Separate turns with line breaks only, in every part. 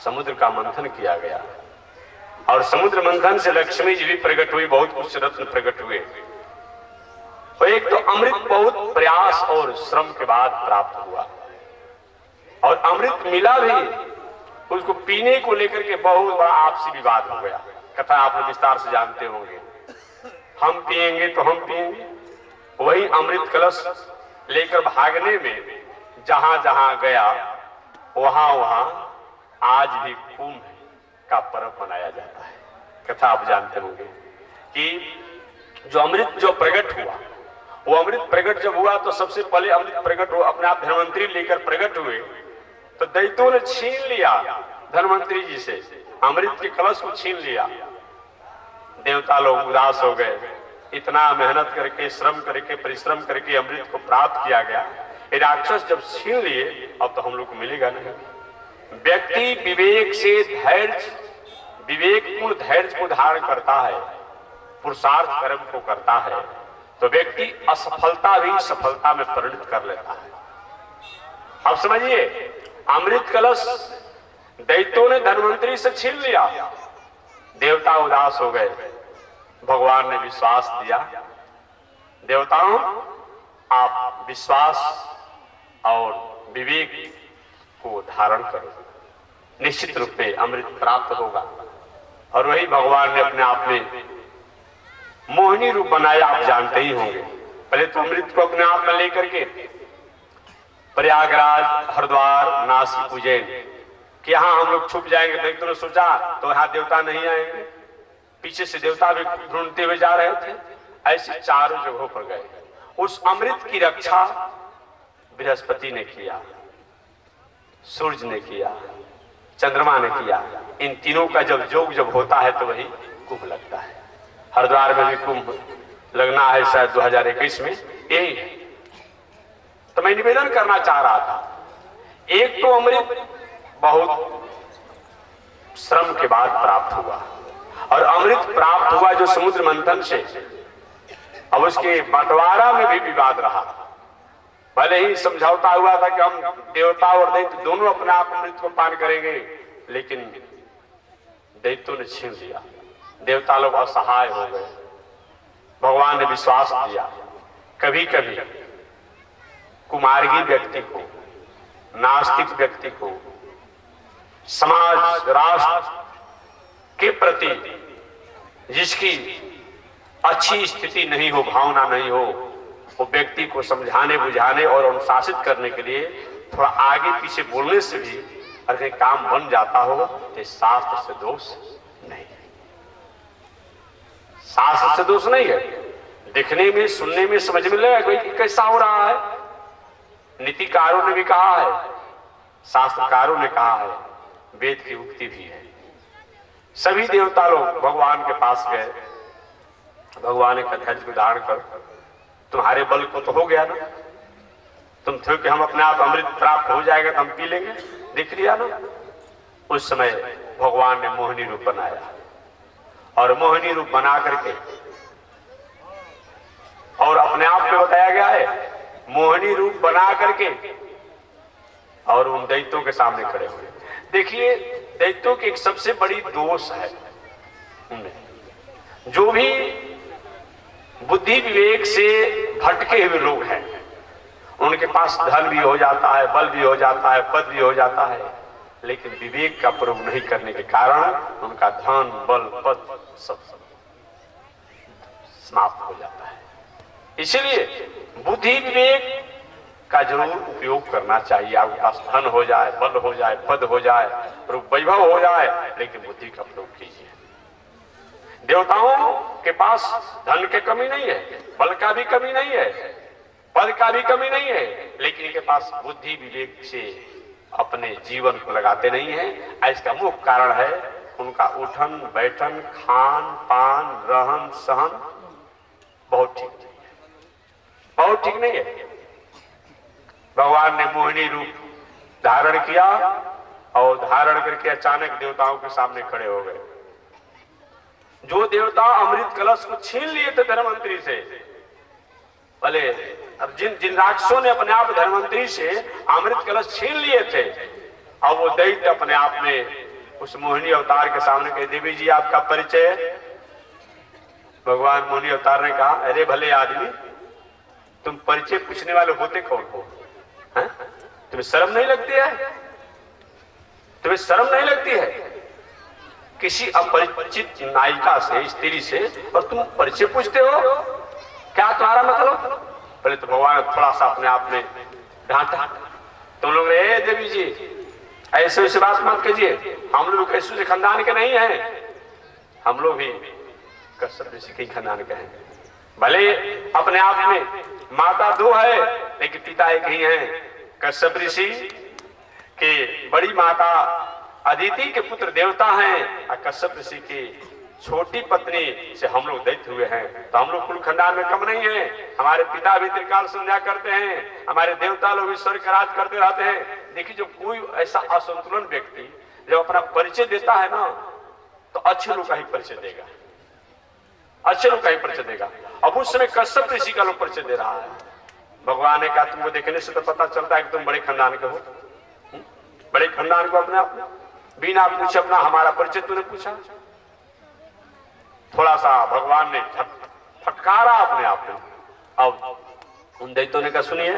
समुद्र का मंथन किया गया और समुद्र मंथन से लक्ष्मी जी भी प्रकट हुई, बहुत कुछ रत्न प्रकट हुए। तो एक तो अमृत बहुत प्रयास और श्रम के बाद प्राप्त हुआ और अमृत मिला भी, उसको पीने को लेकर के बहुत बड़ा आपसी विवाद हो गया। कथा आप विस्तार से जानते होंगे। हम पिएंगे तो हम पिएंगे, वही अमृत कलश लेकर भागने में जहां जहां गया वहां वहां आज भी कुंभ का पर्व मनाया जाता है। कथा आप जानते होंगे कि जो अमृत जो प्रकट हुआ, वो अमृत प्रकट जब हुआ तो सबसे पहले अमृत प्रकट हुआ, अपने आप धन्वंतरी लेकर प्रकट हुए तो दैत्यों ने छीन लिया धन्वंतरी जी से, अमृत के कलश को छीन लिया। देवता लोग उदास हो गए, इतना मेहनत करके श्रम करके परिश्रम करके अमृत को प्राप्त किया गया, ये राक्षस जब छीन लिए अब तो हम लोग को मिलेगा नहीं। व्यक्ति विवेक से धैर्य, विवेकपूर्ण धैर्य को धारण करता है, पुरुषार्थ कर्म को करता है, तो व्यक्ति असफलता भी सफलता में परिणत कर लेता है। अब समझिए, अमृत कलश दैत्यों ने धन्वंतरी से छीन लिया, देवता उदास हो गए। भगवान ने विश्वास दिया, देवताओं आप विश्वास और विवेक को धारण करो, निश्चित रूप से अमृत प्राप्त होगा। और वही भगवान ने अपने आप में मोहिनी रूप बनाया, आप जानते ही होंगे। पहले तो अमृत को अपने आप में लेकर के प्रयागराज, हरिद्वार, नासिक, उज्जैन कि यहां हम लोग छुप जाएंगे। दैत्यों ने सोचा तो यहां देवता नहीं आएंगे, पीछे से देवता भी ढूंढते हुए जा रहे थे। ऐसे चारों जगहों पर गए। उस अमृत की रक्षा बृहस्पति ने किया, सूर्य ने किया, चंद्रमा ने किया। इन तीनों का जब योग जब होता है तो वही कुंभ लगता है। हरिद्वार में भी कुंभ लगना है शायद 2021 में, यही है। तो मैं निवेदन करना चाह रहा था, एक तो अमृत बहुत श्रम के बाद प्राप्त हुआ और अमृत प्राप्त हुआ जो समुद्र मंथन से, अब उसके बंटवारा में भी विवाद रहा। भले ही समझौता हुआ था कि हम देवता और दैत्य दोनों अपने आप अमृत को पान करेंगे, लेकिन दैत्यों ने छीन लिया। देवता लोग असहाय हो गए। भगवान ने विश्वास दिया, कभी कभी कुमार्गी व्यक्ति को, नास्तिक व्यक्ति को, समाज राष्ट्र के प्रति जिसकी अच्छी स्थिति नहीं हो, भावना नहीं हो, वो व्यक्ति को समझाने बुझाने और अनुशासित करने के लिए थोड़ा आगे पीछे बोलने से भी अगर काम बन जाता हो तो शास्त्र से दोष नहीं है। शास्त्र से दोष नहीं है। दिखने में, सुनने में, समझ में लगेगा कोई कैसा हो रहा है। नीतिकारों ने भी कहा है, शास्त्रकारों ने कहा है, वेद की उक्ति भी है। सभी देवता लोग भगवान के पास गए। भगवान का धैर्य को धारण कर, तुम्हारे बल को तो हो गया ना, तुम थे कि हम अपने आप अमृत प्राप्त हो जाएगा तो हम पी लेंगे, दिख लिया ना। उस समय भगवान ने मोहिनी रूप बनाया और मोहिनी रूप बना करके, और अपने आप में बताया गया है मोहिनी रूप बना करके और उन दैत्यों के सामने खड़े हुए। देखिए, दैत्यों की एक सबसे बड़ी दोष है उनमें, जो भी बुद्धि विवेक से भटके हुए लोग हैं, उनके पास धन भी हो जाता है, बल भी हो जाता है, पद भी हो जाता है, लेकिन विवेक का प्रयोग नहीं करने के कारण उनका धन, बल, पद सब समाप्त हो जाता है। इसलिए बुद्धि विवेक का जरूर उपयोग करना चाहिए। आपके पास धन हो जाए, बल हो जाए, पद हो जाए, वैभव हो जाए, लेकिन बुद्धि का प्रयोग कीजिए। देवताओं के पास धन की कमी नहीं है, बल का भी कमी नहीं है, पद का भी कमी नहीं है, लेकिन इनके पास बुद्धि विवेक से अपने जीवन को लगाते नहीं है। इसका मुख्य कारण है उनका उठन बैठन, खान पान, रहन सहन बहुत ठीक नहीं है, बहुत ठीक नहीं है। भगवान ने मोहिनी रूप धारण किया और धारण करके अचानक देवताओं के सामने खड़े हो गए। जो देवता अमृत कलश को छीन लिए थे धन्वंतरी से, भले अब जिन राक्षसों ने अपने आप धन्वंतरी से अमृत कलश छीन लिए थे, अब वो दैत्य अपने आप में उस मोहिनी अवतार के सामने कहे, देवी जी आपका परिचय। भगवान मोहिनी अवतार ने कहा, अरे भले आदमी, तुम परिचय पूछने वाले होते कौन हो? तुम्हें शर्म नहीं लगती है? तुम्हें शर्म नहीं लगती है किसी अपरिचित नायिका से, स्त्री से, और तुम परिचय पूछते हो? क्या तुम्हारा मतलब? पहले तो भगवान थोड़ा सा अपने आप में डांटा। तुम लोग ए देवी जी ऐसे वैसे बात मत कीजिए, हम लोग कैसे खानदान के नहीं हैं, हम लोग भी कश्यप ऋषि के खानदान के हैं। भले अपने आप में माता दो है लेकिन पिता एक ही है। कश्यप ऋषि के बड़ी माता अदिति के पुत्र देवता हैं और कश्यप ऋषि की छोटी पत्नी से हम लोग दैत्य हुए हैं, तो हम लोग कुल खानदान में कम नहीं है। हमारे पिता भी त्रिकाल संध्या करते हैं, हमारे देवता लोग ईश्वर का राज करते रहते हैं। देखिए, जो कोई ऐसा असंतुलन व्यक्ति जब अपना परिचय देता है ना, तो अच्छे लोग का ही परिचय देगा, अच्छे लोग का ही परिचय देगा। अब उस समय कश्यप ऋषि का लोग परिचय दे रहा है। भगवान ने कहा, तुमको देखने से तो पता चलता है कि तुम बड़े खानदान के हो, बड़े खानदान को अपने आप बिना पूछे अपना हमारा परिचय तूने पूछा। थोड़ा सा भगवान ने फटकारा अपने आप में। अब उन दैत्यों ने कहा, सुनिए,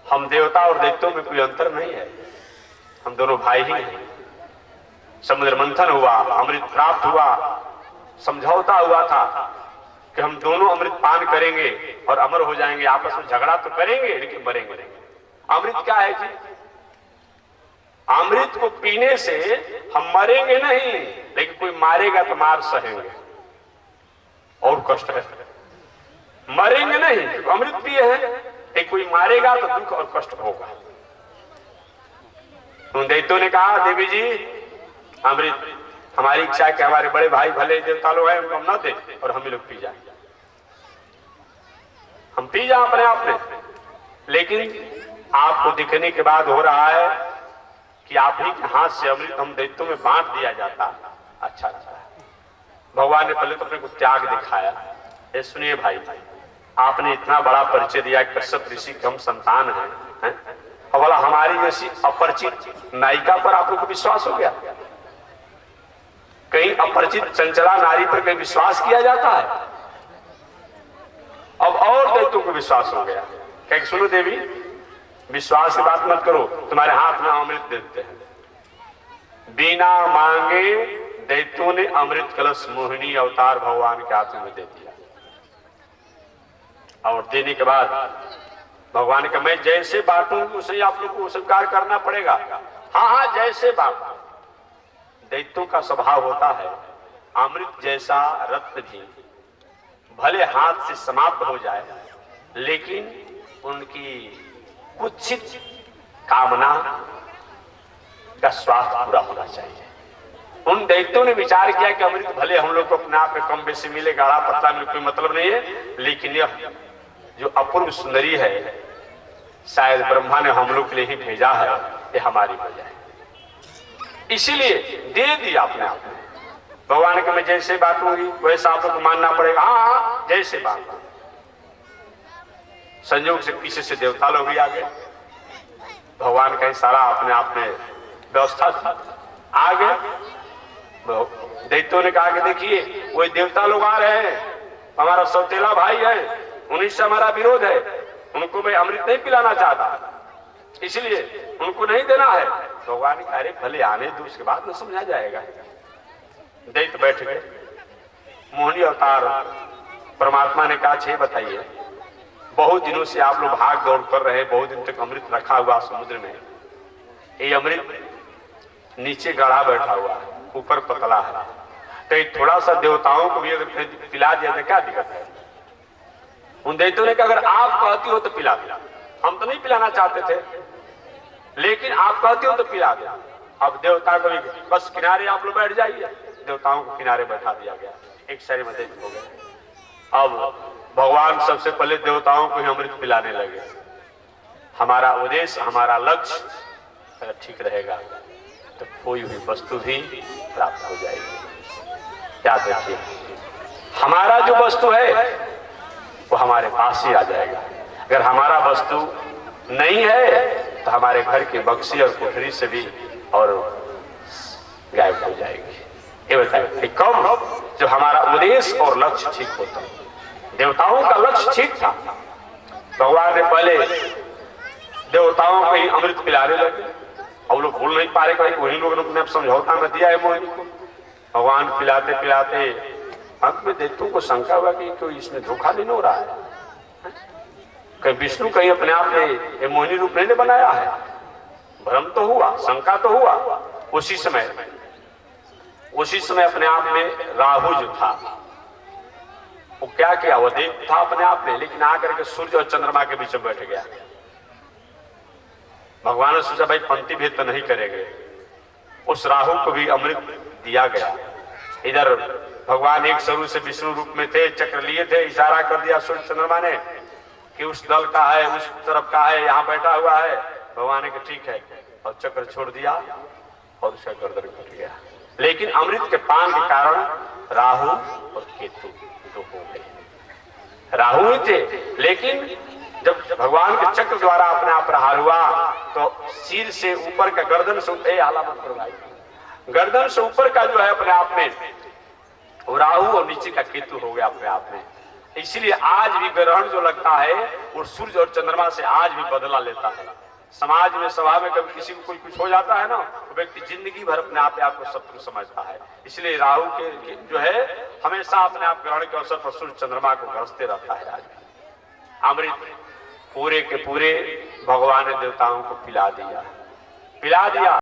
हम देवता और दैत्यों में कोई अंतर नहीं है, हम दोनों भाई ही हैं। समुद्र मंथन हुआ, अमृत प्राप्त हुआ, समझौता हुआ था कि हम दोनों अमृत पान करेंगे और अमर हो जाएंगे। आपस में झगड़ा तो करेंगे लेकिन मरेंगे नहीं। अमृत क्या है जी? अमृत को पीने से हम मरेंगे नहीं, लेकिन कोई मारेगा तो मार सहेंगे और कष्ट है। मरेंगे नहीं क्योंकि अमृत पिए हैं, लेकिन कोई मारेगा तो दुख और कष्ट होगा। उन दैत्यों ने कहा, देवी जी अमृत हमारी इच्छा है कि हमारे बड़े भाई भले देवता लोग हैं, उनको हम न दें और हम ही लोग पी जाए, हम पी जाए अपने आप में। लेकिन आपको दिखने के बाद हो रहा है कि आप ही के हाथ से अमृत हम दैत्यों में बांट दिया जाता, अच्छा लगता है। भगवान ने पहले तो अपने को त्याग दिखाया। ये सुनिए भाई, आपने इतना बड़ा परिचय दिया कश्यप ऋषि के हम संतान हैं, और बोला हमारी जैसी अपरिचित नायिका पर आप लोग को विश्वास हो गया? कहीं अपरिचित चंचला नारी पर कहीं विश्वास किया जाता है? अब और दैत्यों को विश्वास हो गया। कहीं सुनो देवी, विश्वास की बात मत करो, तुम्हारे हाथ में अमृत देते हैं। बिना मांगे दैत्यों ने अमृत कलश मोहिनी अवतार भगवान के हाथ में दे दिया। और देने के बाद भगवान का, मैं जैसे बांटूं उसे आप लोग को स्वीकार करना पड़ेगा। हाँ हाँ, जैसे बांटू। दैत्यों का स्वभाव होता है, अमृत जैसा रत्न भी भले हाथ से समाप्त हो जाए, लेकिन उनकी कुत्सित कामना का स्वास्थ्य पूरा होना चाहिए। उन दैत्यों ने विचार किया कि अमृत भले हम लोग को अपने आप में कम बेसी मिले, गाढ़ा पतला में कोई मतलब नहीं है, लेकिन यह जो अपूर्व सुंदरी है शायद ब्रह्मा ने हम लोग के लिए ही भेजा है, ये हमारी वजह है, इसीलिए दे दिया अपने आप में। भगवान के मैं जैसे बांटूंगी वैसा आप लोग को मानना पड़ेगा। हाँ, जैसे बांटूंगा। संयोग से पीछे से देवता लोग भी आ गए। भगवान का सारा अपने आप में व्यवस्था आ गए। दैत्यों ने कहा कि देखिए, वही देवता लोग आ रहे हैं, हमारा सौतेला भाई है, उन्हीं से हमारा विरोध है, उनको मैं अमृत नहीं पिलाना चाहता, इसलिए उनको नहीं देना है। भगवान ने कहा, अरे भले आने दो, उसके बाद न समझा जाएगा। दैत्य बैठ गए। मोहिनी अवतार परमात्मा ने कहा, छे बताइए, बहुत दिनों से आप लोग भाग दौड़ कर रहे हैं, बहुत दिन तक अमृत रखा हुआ समुद्र में, ये अमृत नीचे गाढ़ा बैठा हुआ है, ऊपर पतला है, तो ये थोड़ा सा देवताओं को भी अगर पिला दिया तो क्या दिक्कत है? उन दैत्यों ने कहा, अगर आप कहती हो तो पिला दिया, हम तो नहीं पिलाना चाहते थे, लेकिन आप कहती हो तो पिला दिया। अब देवता को भी बस किनारे आप लोग बैठ जाइए, देवताओं को किनारे बैठा दिया गया, एक शरीर में दैत्य हो गए। अब भगवान सबसे पहले देवताओं को ही अमृत पिलाने लगे। हमारा उद्देश्य, हमारा लक्ष्य अगर ठीक रहेगा तो कोई भी वस्तु भी प्राप्त हो जाएगी। याद रखिए, हमारा जो वस्तु है वो हमारे पास ही आ जाएगा। अगर हमारा वस्तु नहीं है तो हमारे घर के बक्से और कोठरी से भी और गायब हो जाएगी। ये बताइए कब? जब हमारा उद्देश्य और लक्ष्य ठीक होता है। देवताओं का लक्ष्य ठीक था, भगवान ने पहले देवताओं को ही अमृत पिलाने लगे और लोग भूल नहीं पा रहे कि वही लोगों ने समझौता में दिया है मोहिनी को। भगवान पिलाते पिलाते अंत में दैत्यों को शंका हुआ कि कोई इसमें धोखा नहीं हो रहा है, कहीं विष्णु कहीं अपने आप में ये मोहिनी रूप नहीं बनाया है। भ्रम तो हुआ, शंका तो हुआ। उसी समय अपने आप में राहु जो था वो क्या किया, वो देव था अपने आप में, लेकिन आकर के सूर्य और चंद्रमा के बीच में बैठ गया। भगवान ने सोचा भाई पंक्ति भेद तो नहीं करेंगे, उस राहु को भी अमृत दिया गया। इधर भगवान एक स्वरूप से विष्णु रूप में थे, चक्र लिए थे, इशारा कर दिया सूर्य चंद्रमा ने कि उस दल का है, उस तरफ का है, यहाँ बैठा हुआ है। भगवान ने कहा ठीक है, और चक्र छोड़ दिया और उसका गर्दन कट गया। लेकिन अमृत के पान के कारण राहु और केतु दो हो गए। राहु ही थे, लेकिन जब भगवान के चक्र द्वारा अपने आप प्रहार हुआ तो सिर से ऊपर का गर्दन से गर्दन से ऊपर का जो है अपने आप में वो राहु और नीचे का केतु हो गया अपने आप में। इसलिए आज भी ग्रहण जो लगता है वो सूर्य और चंद्रमा से आज भी बदला लेता है। समाज में सभा में कभी किसी को कोई कुछ हो जाता है ना, तो व्यक्ति जिंदगी भर अपने आप को शत्रु समझता है। इसलिए राहु के जो है हमेशा अपने आप ग्रहण के अवसर पर सूर्य चंद्रमा को गरजते रहता है। आज भी अमृत पूरे के पूरे भगवान ने देवताओं को पिला दिया।